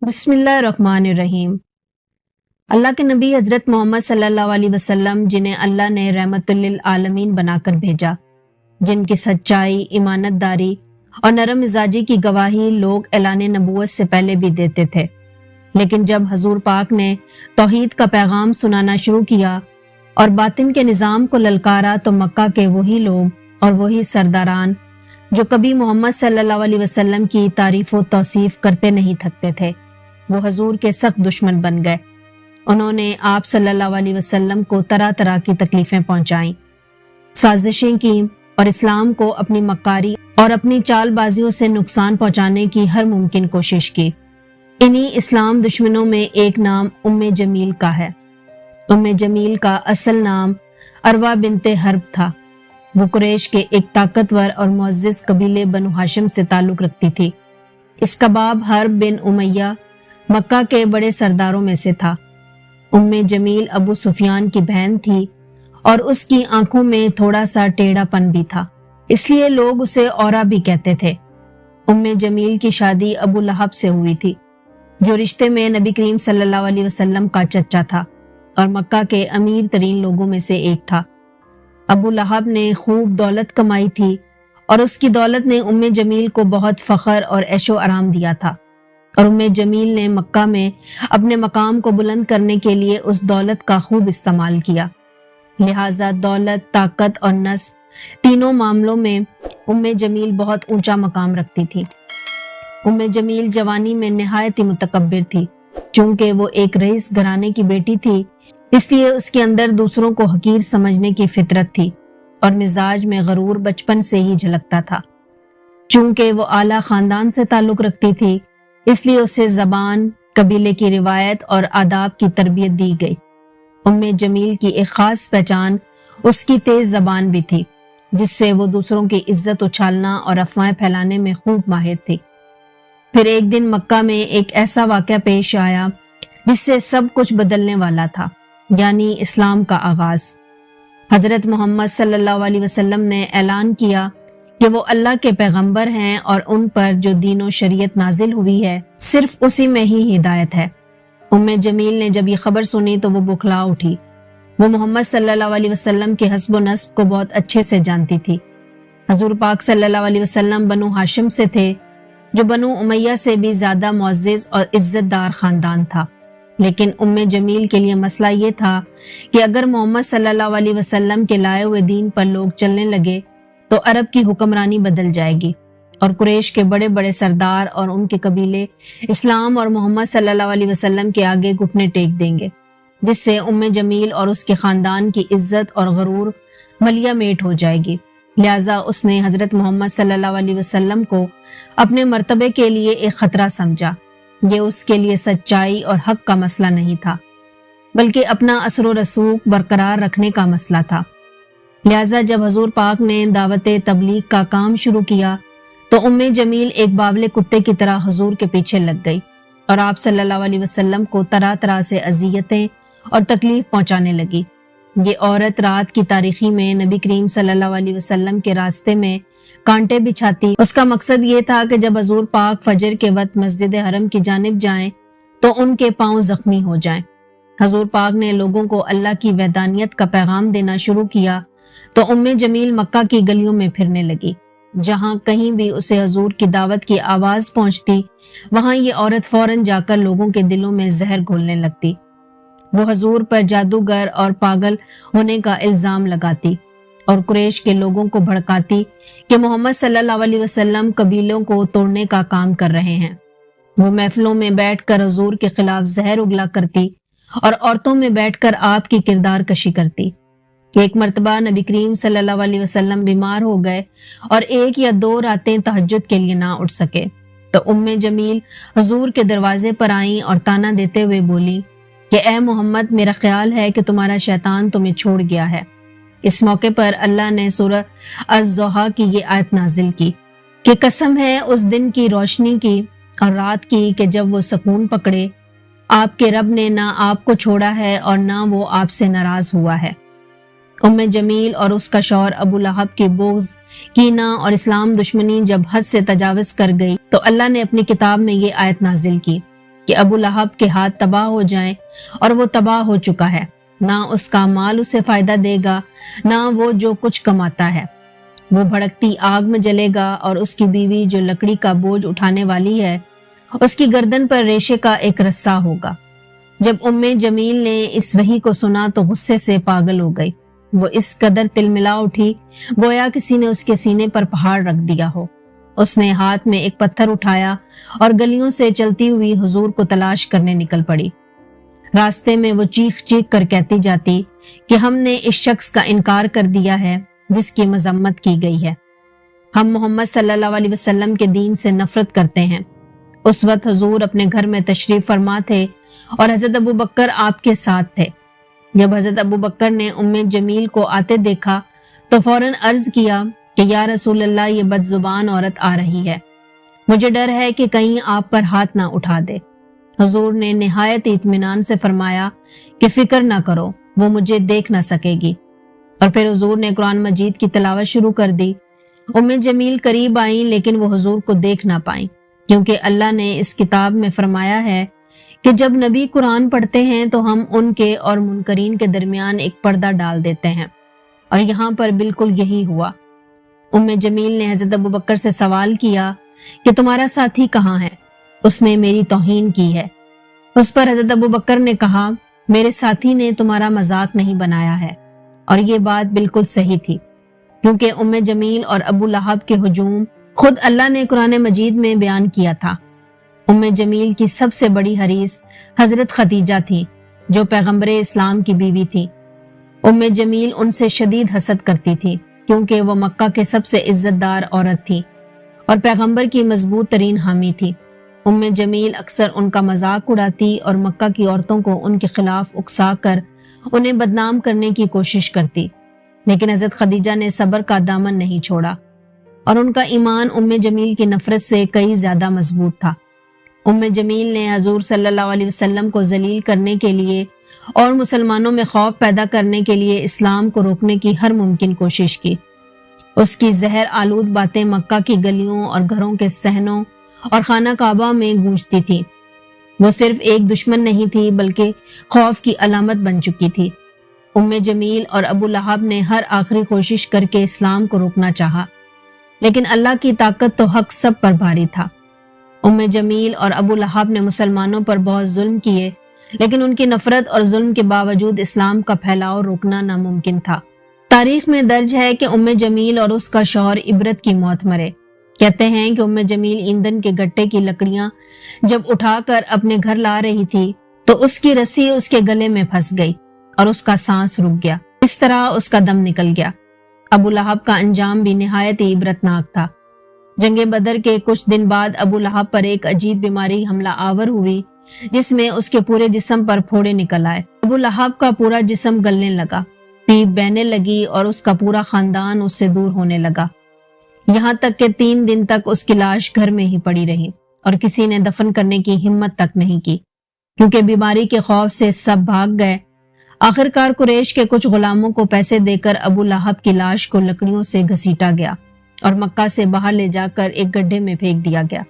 बिस्मिल्लाहिर्रहमानिर्रहीम। अल्लाह के नबी हजरत मोहम्मद सल्लल्लाहु अलैहि वसल्लम, जिन्हें अल्लाह ने रहमतुल लिल आलमीन बनाकर भेजा, जिनकी सच्चाई, ईमानतदारी और नरम मिजाजी की गवाही लोग ऐलान नबूवत से पहले भी देते थे, लेकिन जब हजूर पाक ने तौहीद का पैगाम सुनाना शुरू किया और बातिन के निज़ाम को ललकारा, तो मक्का के वही लोग और वही सरदारान जो कभी मोहम्मद सल्लल्लाहु अलैहि वसल्लम की तारीफ व तौसीफ करते नहीं थकते थे, वो हजूर के सख्त दुश्मन बन गए। उन्होंने आप सल्लल्लाहु अलैहि वसल्लम को तरह तरह की तकलीफें पहुंचाई, साजिशें की और इस्लाम को अपनी मक्कारी और अपनी चालबाजियों से नुकसान पहुंचाने की हर मुमकिन कोशिश की। इन्हीं इस्लाम दुश्मनों में एक नाम उम्मे जमील का है। उम्मे जमील का असल नाम अरवा बिनते हर्ब था। वो कुरैश के एक ताकतवर और मुअज़्ज़िज़ कबीले बनु हाशिम से ताल्लुक रखती थी। इसका बाप हर्ब बिन उमैया मक्का के बड़े सरदारों में से था। उम्मे जमील अबू सुफियान की बहन थी और उसकी आंखों में थोड़ा सा टेढ़ापन भी था, इसलिए लोग उसे औरा भी कहते थे। उम्मे जमील की शादी अबू लहब से हुई थी, जो रिश्ते में नबी करीम सल्लल्लाहु अलैहि वसल्लम का चचा था और मक्का के अमीर तरीन लोगों में से एक था। अबू लहब ने खूब दौलत कमाई थी और उसकी दौलत ने उम्मे जमील को बहुत फख्र और ऐशो आराम दिया था, और उम्मे जमील ने मक्का में अपने मकाम को बुलंद करने के लिए उस दौलत का खूब इस्तेमाल किया। लिहाजा दौलत, ताकत और नस्ब तीनों मामलों में उम्मे जमील बहुत ऊंचा मकाम रखती थी। उम्मे जमील जवानी में निहायत ही मुतकब्बिर थी। चूंकि वो एक रईस घराने की बेटी थी, इसलिए उसके अंदर दूसरों को हकीर समझने की फितरत थी और मिजाज में गरूर बचपन से ही झलकता था। चूंकि वो आला खानदान से ताल्लुक रखती थी, इसलिए उसे जबान, कबीले की रिवायत और आदाब की तरबियत दी गई। उम्मे जमील की एक खास पहचान उसकी तेज जबान भी थी, जिससे वो दूसरों की इज्जत उछालना और अफवाहें फैलाने में खूब माहिर थी। फिर एक दिन मक्का में एक ऐसा वाक़या पेश आया जिससे सब कुछ बदलने वाला था, यानी इस्लाम का आगाज। हजरत मोहम्मद सल्लल्लाहु अलैहि वसल्लम ने ऐलान किया कि वो अल्लाह के पैगंबर हैं और उन पर जो दीन और शरीयत नाजिल हुई है, सिर्फ उसी में ही हिदायत है। उम्मे जमील ने जब ये खबर सुनी तो वो बुखला उठी। वो मोहम्मद सल्लल्लाहु अलैहि वसल्लम के हस्ब व नस्ब को बहुत अच्छे से जानती थी। हजूर पाक सल्लल्लाहु अलैहि वसल्लम बनु हाशिम से थे, जो बनु उमैया से भी ज्यादा मुअज़्ज़िज़ और इज्जतदार खानदान था। लेकिन उम्मे जमील के लिए मसला ये था कि अगर मोहम्मद सल्लल्लाहु अलैहि वसल्लम के लाए हुए दीन पर लोग चलने लगे तो अरब की हुक्मरानी बदल जाएगी और कुरैश के बड़े बड़े सरदार और उनके कबीले इस्लाम और मोहम्मद सल्लल्लाहु अलैहि वसल्लम के आगे घुटने टेक देंगे, जिससे उम्मे जमील और उसके खानदान की इज्जत और गरूर मलिया मेट हो जाएगी। लिहाजा उसने हजरत मोहम्मद सल्लल्लाहु अलैहि वसल्लम को अपने मर्तबे के लिए एक खतरा समझा। ये उसके लिए सच्चाई और हक का मसला नहीं था, बल्कि अपना असर व रसूख बरकरार रखने का मसला था। लिहाजा जब हजूर पाक ने दावत तबलीग का काम शुरू किया तो उम्मे जमील एक बावले कुत्ते की तरह हजूर के पीछे लग गई और आप सल्लल्लाहु अलैहि वसल्लम को तरह तरह से अजियतें और तकलीफ पहुंचाने लगी। ये औरत रात की तारीखी में नबी करीम सल्लल्लाहु अलैहि वसल्लम के रास्ते में कांटे बिछाती। उसका मकसद ये था कि जब हजूर पाक फजर के वक्त मस्जिद हरम की जानिब जाएं तो उनके पांव जख्मी हो जाएं। हजूर पाक ने लोगों को अल्लाह की वहदानियत का पैगाम देना शुरू किया तो उम्मे जमील मक्का की गलियों में फिरने लगी। जहां कहीं भी उसे हजूर की दावत की आवाज पहुंचती, वहां ये औरत फौरन जाकर लोगों के दिलों में जहर घोलने लगती। वो हजूर पर जादूगर और पागल होने का इल्जाम लगाती और कुरैश के लोगों को भड़काती कि मोहम्मद सल्लल्लाहु अलैहि वसल्लम कबीलों को तोड़ने का काम कर रहे हैं। वो महफिलों में बैठकर हजूर के खिलाफ जहर उगला करती और औरतों में बैठकर आपकी किरदार कशी करती। एक मर्तबा नबी करीम सल्लल्लाहु अलैहि वसल्लम बीमार हो गए और एक या दो रातें तहज्जुद के लिए ना उठ सके, तो उम्मे जमील हजूर के दरवाजे पर आईं और ताना देते हुए बोली कि ए मोहम्मद, मेरा ख्याल है कि तुम्हारा शैतान तुम्हें छोड़ गया है। इस मौके पर अल्लाह ने सूरह अज़-ज़ुहा की ये आयत नाजिल की कि कसम है उस दिन की रोशनी की और रात की कि जब वो सुकून पकड़े, आपके रब ने ना आपको छोड़ा है और ना वो आपसे नाराज हुआ है। उम्मे जमील और उसका शौहर अबू लहब की बोझ, कीना और इस्लाम दुश्मनी जब हद से तजावुज कर गई तो अल्लाह ने अपनी किताब में ये आयत नाजिल की کہ ابو لہب کے ہاتھ تباہ ہو جائیں، اور وہ تباہ ہو چکا ہے۔ نہ اس کا مال اسے فائدہ دے گا، نہ وہ جو کچھ کماتا ہے۔ وہ بھڑکتی آگ میں جلے گا، اور اس کی بیوی جو لکڑی کا بوجھ اٹھانے والی ہے، اس کی گردن پر ریشے کا ایک رسا ہوگا۔ جب جمیل نے اس وحی کو سنا تو غصے سے پاگل ہو گئی۔ وہ اس قدر تلملا اٹھی گویا کسی نے اس کے سینے پر پہاڑ رکھ دیا ہو۔ اس نے ہاتھ میں ایک پتھر اٹھایا اور گلیوں سے چلتی ہوئی حضور کو تلاش کرنے نکل پڑی۔ راستے میں وہ چیخ چیخ کر کہتی جاتی کہ ہم نے اس شخص کا انکار کر دیا ہے جس کی مذمت کی گئی ہے۔ ہم محمد صلی اللہ علیہ وسلم کے دین سے نفرت کرتے ہیں۔ اس وقت حضور اپنے گھر میں تشریف فرما تھے اور حضرت ابو بکر آپ کے ساتھ تھے۔ جب حضرت ابو بکر نے جمیل کو آتے دیکھا تو فوراً عرض کیا کہ یا رسول اللہ، یہ بد زبان عورت آ رہی ہے، مجھے ڈر ہے کہ کہیں آپ پر ہاتھ نہ اٹھا دے۔ حضور نے نہایت اطمینان سے فرمایا کہ فکر نہ کرو، وہ مجھے دیکھ نہ سکے گی۔ اور پھر حضور نے قرآن مجید کی تلاوت شروع کر دی۔ جمیل قریب آئیں لیکن وہ حضور کو دیکھ نہ پائیں، کیونکہ اللہ نے اس کتاب میں فرمایا ہے کہ جب نبی قرآن پڑھتے ہیں تو ہم ان کے اور منکرین کے درمیان ایک پردہ ڈال دیتے ہیں، اور یہاں پر بالکل یہی ہوا۔ جمیل نے حضرت ابو بکر سے سوال کیا کہ تمہارا ساتھی کہاں ہے؟ اس نے میری توہین کی ہے۔ اس پر حضرت ابو بکر نے کہا، میرے ساتھی نے تمہارا مذاق نہیں بنایا ہے۔ اور یہ بات بالکل صحیح تھی، کیونکہ جمیل اور ابو لہب کے ہجوم خود اللہ نے قرآن مجید میں بیان کیا تھا۔ جمیل کی سب سے بڑی حریص حضرت خدیجہ تھی، جو پیغمبر اسلام کی بیوی تھی۔ جمیل ان سے شدید حسد کرتی تھی، کیونکہ وہ مکہ کے سب سے عزت دار عورت تھی اور پیغمبر کی مضبوط ترین حامی تھی۔ جمیل اکثر ان کا مذاق اڑاتی اور مکہ کی عورتوں کو ان کے خلاف اکسا کر انہیں بدنام کرنے کی کوشش کرتی، لیکن حضرت خدیجہ نے صبر کا دامن نہیں چھوڑا، اور ان کا ایمان جمیل کی نفرت سے کئی زیادہ مضبوط تھا۔ جمیل نے حضور صلی اللہ علیہ وسلم کو ذلیل کرنے کے لیے اور مسلمانوں میں خوف پیدا کرنے کے لیے اسلام کو روکنے کی ہر ممکن کوشش کی۔ اس کی زہر آلود باتیں مکہ کی گلیوں اور گھروں کے صحنوں اور خانہ کعبہ میں گونجتی تھی۔ وہ صرف ایک دشمن نہیں تھی بلکہ خوف کی علامت بن چکی تھی۔ جمیل اور ابو لہب نے ہر آخری کوشش کر کے اسلام کو روکنا چاہا، لیکن اللہ کی طاقت تو حق سب پر بھاری تھا۔ جمیل اور ابو لہب نے مسلمانوں پر بہت ظلم کیے، لیکن ان کی نفرت اور ظلم کے باوجود اسلام کا پھیلاؤ روکنا ناممکن تھا۔ تاریخ میں درج ہے کہ جمیل اور اس کا شوہر عبرت کی موت مرے۔ کہتے ہیں کہ جمیل ایندھن کے گٹے کی لکڑیاں جب اٹھا کر اپنے گھر لا رہی تھی تو اس کی رسی اس کے گلے میں پھنس گئی اور اس کا سانس رک گیا۔ اس طرح اس کا دم نکل گیا۔ ابو لہب کا انجام بھی نہایت ہی عبرتناک تھا۔ جنگ بدر کے کچھ دن بعد ابو لہب پر ایک عجیب بیماری حملہ آور ہوئی، جس میں اس کے پورے جسم پر پھوڑے نکل آئے۔ ابو لہب کا پورا جسم گلنے لگا، پیپ بہنے لگی اور اس کا پورا خاندان اس سے دور ہونے لگا، یہاں تک کہ 3 دن تک اس کی لاش گھر میں ہی پڑی رہی اور کسی نے دفن کرنے کی ہمت تک نہیں کی، کیونکہ بیماری کے خوف سے سب بھاگ گئے۔ آخرکار قریش کے کچھ غلاموں کو پیسے دے کر ابو لہب کی لاش کو لکڑیوں سے گھسیٹا گیا اور مکہ سے باہر لے جا کر ایک گڈھے میں پھینک دیا گیا۔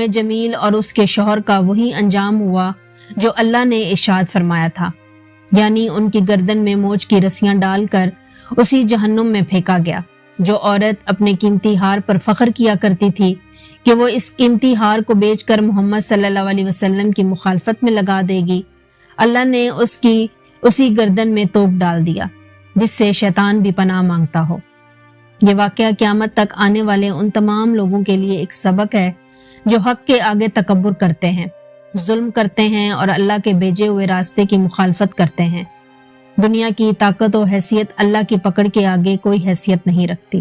جمیل اور اس کے شوہر کا وہی انجام ہوا جو اللہ نے ارشاد فرمایا تھا، یعنی ان کی گردن میں موج کی رسیاں ڈال کر اسی جہنم میں پھینکا گیا۔ جو عورت اپنے قیمتی ہار پر فخر کیا کرتی تھی کہ وہ اس قیمتی ہار کو بیچ کر محمد صلی اللہ علیہ وسلم کی مخالفت میں لگا دے گی، اللہ نے اس کی اسی گردن میں توق ڈال دیا جس سے شیطان بھی پناہ مانگتا ہو۔ یہ واقعہ قیامت تک آنے والے ان تمام لوگوں کے لیے ایک سبق ہے جو حق کے آگے تکبر کرتے ہیں، ظلم کرتے ہیں اور اللہ کے بھیجے ہوئے راستے کی مخالفت کرتے ہیں۔ دنیا کی طاقت و حیثیت اللہ کی پکڑ کے آگے کوئی حیثیت نہیں رکھتی۔